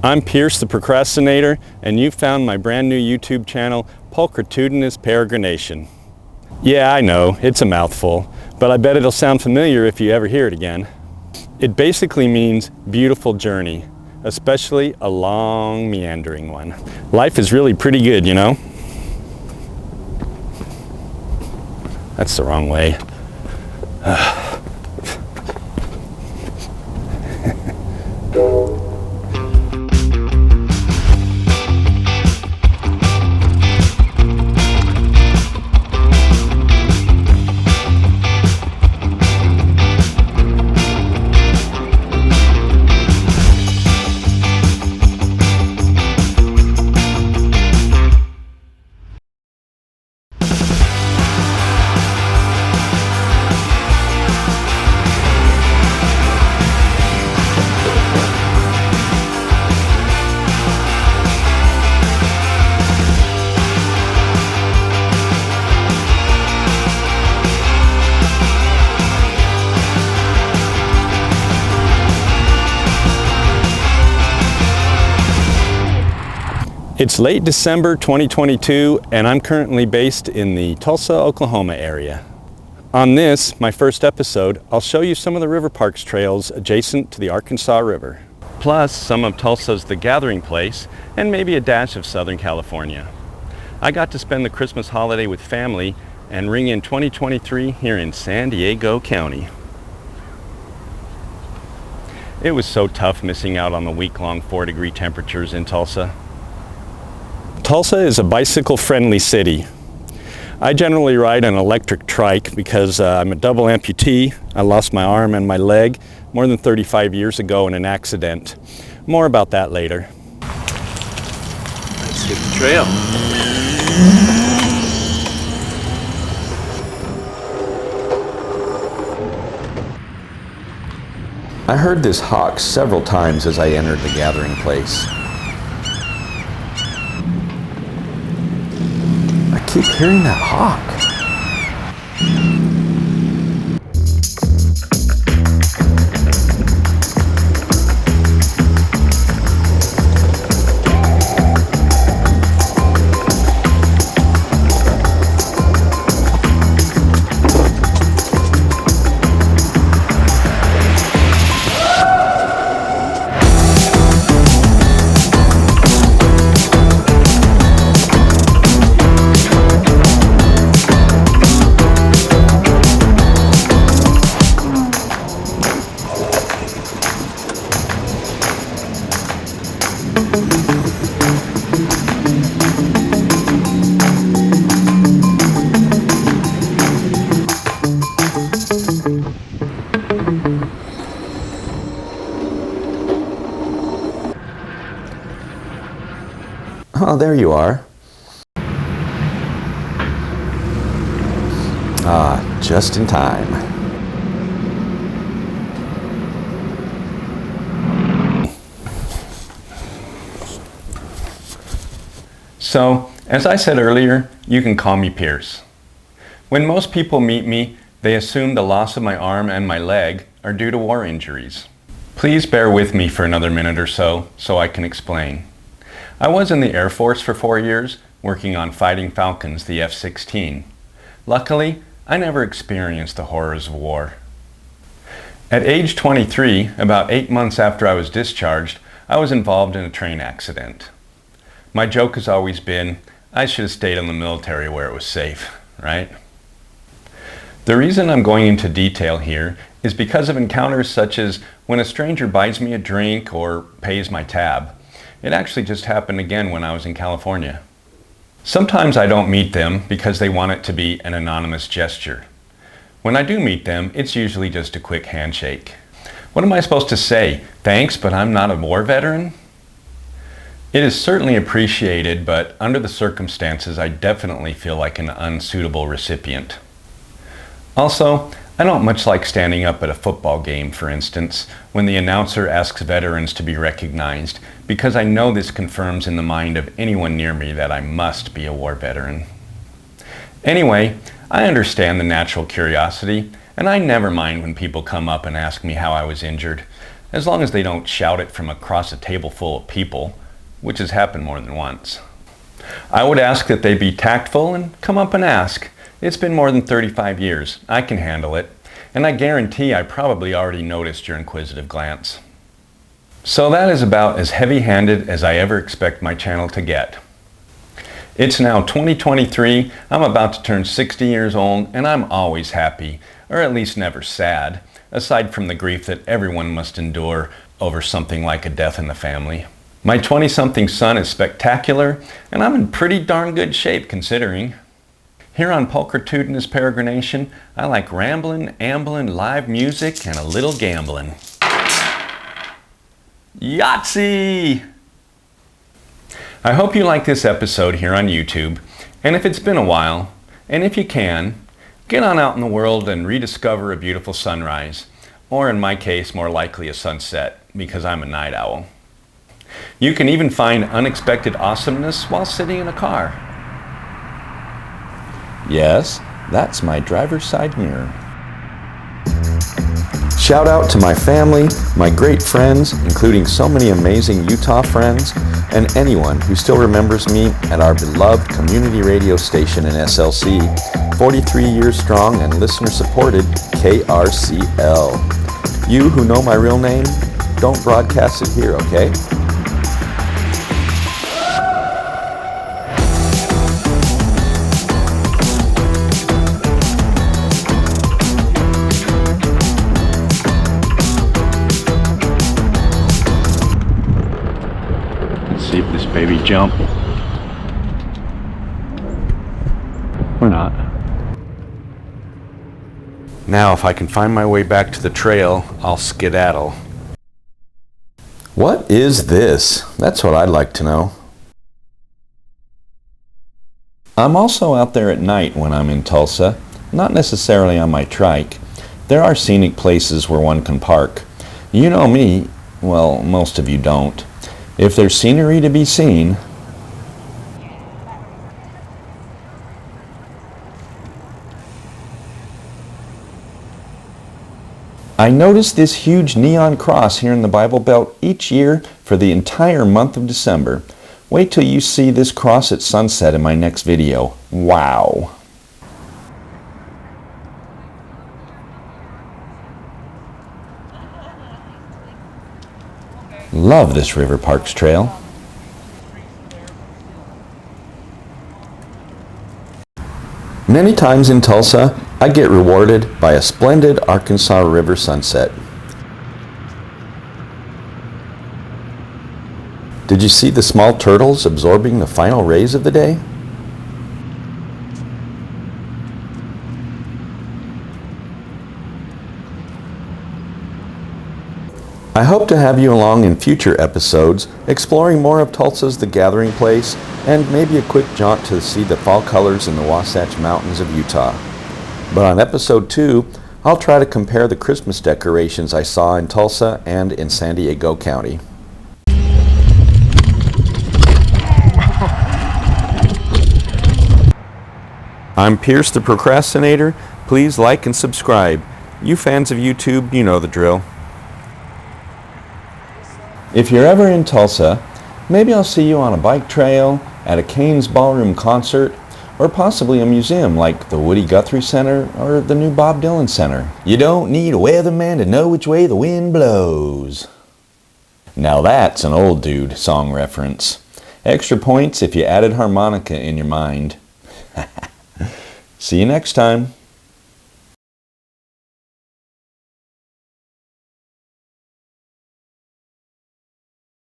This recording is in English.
I'm Pierce the Procrastinator, and you found my brand new YouTube channel, PULCHRITUDINOUS PEREGRINATION. Yeah, I know, it's a mouthful, but I bet it'll sound familiar if you ever hear it again. It basically means beautiful journey, especially a long, meandering one. Life is really pretty good, you know? That's the wrong way. It's late December 2022, and I'm currently based in the Tulsa, Oklahoma area. On this, my first episode, I'll show you some of the river parks trails adjacent to the Arkansas River, plus some of Tulsa's The Gathering Place, and maybe a dash of Southern California. I got to spend the Christmas holiday with family and ring in 2023 here in San Diego County. It was so tough missing out on the week-long 4-degree temperatures in Tulsa. Tulsa is a bicycle-friendly city. I generally ride an electric trike because I'm a double amputee. I lost my arm and my leg more than 35 years ago in an accident. More about that later. Let's hit the trail. I heard this hawk several times as I entered the gathering place. I keep hearing that hawk. Oh, there you are. Ah, just in time. So, as I said earlier, you can call me Pierce. When most people meet me, they assume the loss of my arm and my leg are due to war injuries. Please bear with me for another minute or so I can explain. I was in the Air Force for 4 years, working on Fighting Falcons, the F-16. Luckily, I never experienced the horrors of war. At age 23, about 8 months after I was discharged, I was involved in a train accident. My joke has always been, I should have stayed in the military where it was safe, right? The reason I'm going into detail here is because of encounters such as when a stranger buys me a drink or pays my tab. It actually just happened again when I was in California. Sometimes I don't meet them because they want it to be an anonymous gesture. When I do meet them, it's usually just a quick handshake. What am I supposed to say? Thanks, but I'm not a war veteran? It is certainly appreciated, but under the circumstances, I definitely feel like an unsuitable recipient. Also, I don't much like standing up at a football game, for instance, when the announcer asks veterans to be recognized, because I know this confirms in the mind of anyone near me that I must be a war veteran. Anyway, I understand the natural curiosity, and I never mind when people come up and ask me how I was injured. as long as they don't shout it from across a table full of people, which has happened more than once. I would ask that they be tactful and come up and ask. It's been more than 35 years. I can handle it. And I guarantee I probably already noticed your inquisitive glance. So that is about as heavy-handed as I ever expect my channel to get. It's now 2023, I'm about to turn 60 years old, and I'm always happy, or at least never sad, aside from the grief that everyone must endure over something like a death in the family. My 20-something son is spectacular, and I'm in pretty darn good shape considering. Here on Pulchritudinous Peregrination, I like ramblin', amblin', live music, and a little gambling. Yahtzee! I hope you like this episode here on YouTube, and if it's been a while, and if you can, get on out in the world and rediscover a beautiful sunrise, or in my case, more likely a sunset, because I'm a night owl. You can even find unexpected awesomeness while sitting in a car. Yes, that's my driver's side mirror. Shout out to my family, my great friends, including so many amazing Utah friends, and anyone who still remembers me at our beloved community radio station in SLC, 43 years strong and listener supported KRCL. You who know my real name, don't broadcast it here, okay? See if this baby jump or not. Now if I can find my way back to the trail, I'll skedaddle. What is this? That's what I'd like to know. I'm also out there at night when I'm in Tulsa, not necessarily on my trike. There are scenic places where one can park. You know me, well, most of you don't. If there's scenery to be seen, I notice this huge neon cross here in the Bible Belt each year for the entire month of December. Wait till you see this cross at sunset in my next video. Wow! Love this River Parks trail. Many times in Tulsa, I get rewarded by a splendid Arkansas River sunset. Did you see the small turtles absorbing the final rays of the day? I hope to have you along in future episodes, exploring more of Tulsa's The Gathering Place, and maybe a quick jaunt to see the fall colors in the Wasatch Mountains of Utah. But on episode 2, I'll try to compare the Christmas decorations I saw in Tulsa and in San Diego County. I'm Pierce the Procrastinator. Please like and subscribe. You fans of YouTube, you know the drill. If you're ever in Tulsa, maybe I'll see you on a bike trail, at a Cain's Ballroom concert, or possibly a museum like the Woody Guthrie Center or the new Bob Dylan Center. You don't need a weatherman to know which way the wind blows. Now that's an old dude song reference. Extra points if you added harmonica in your mind. See you next time.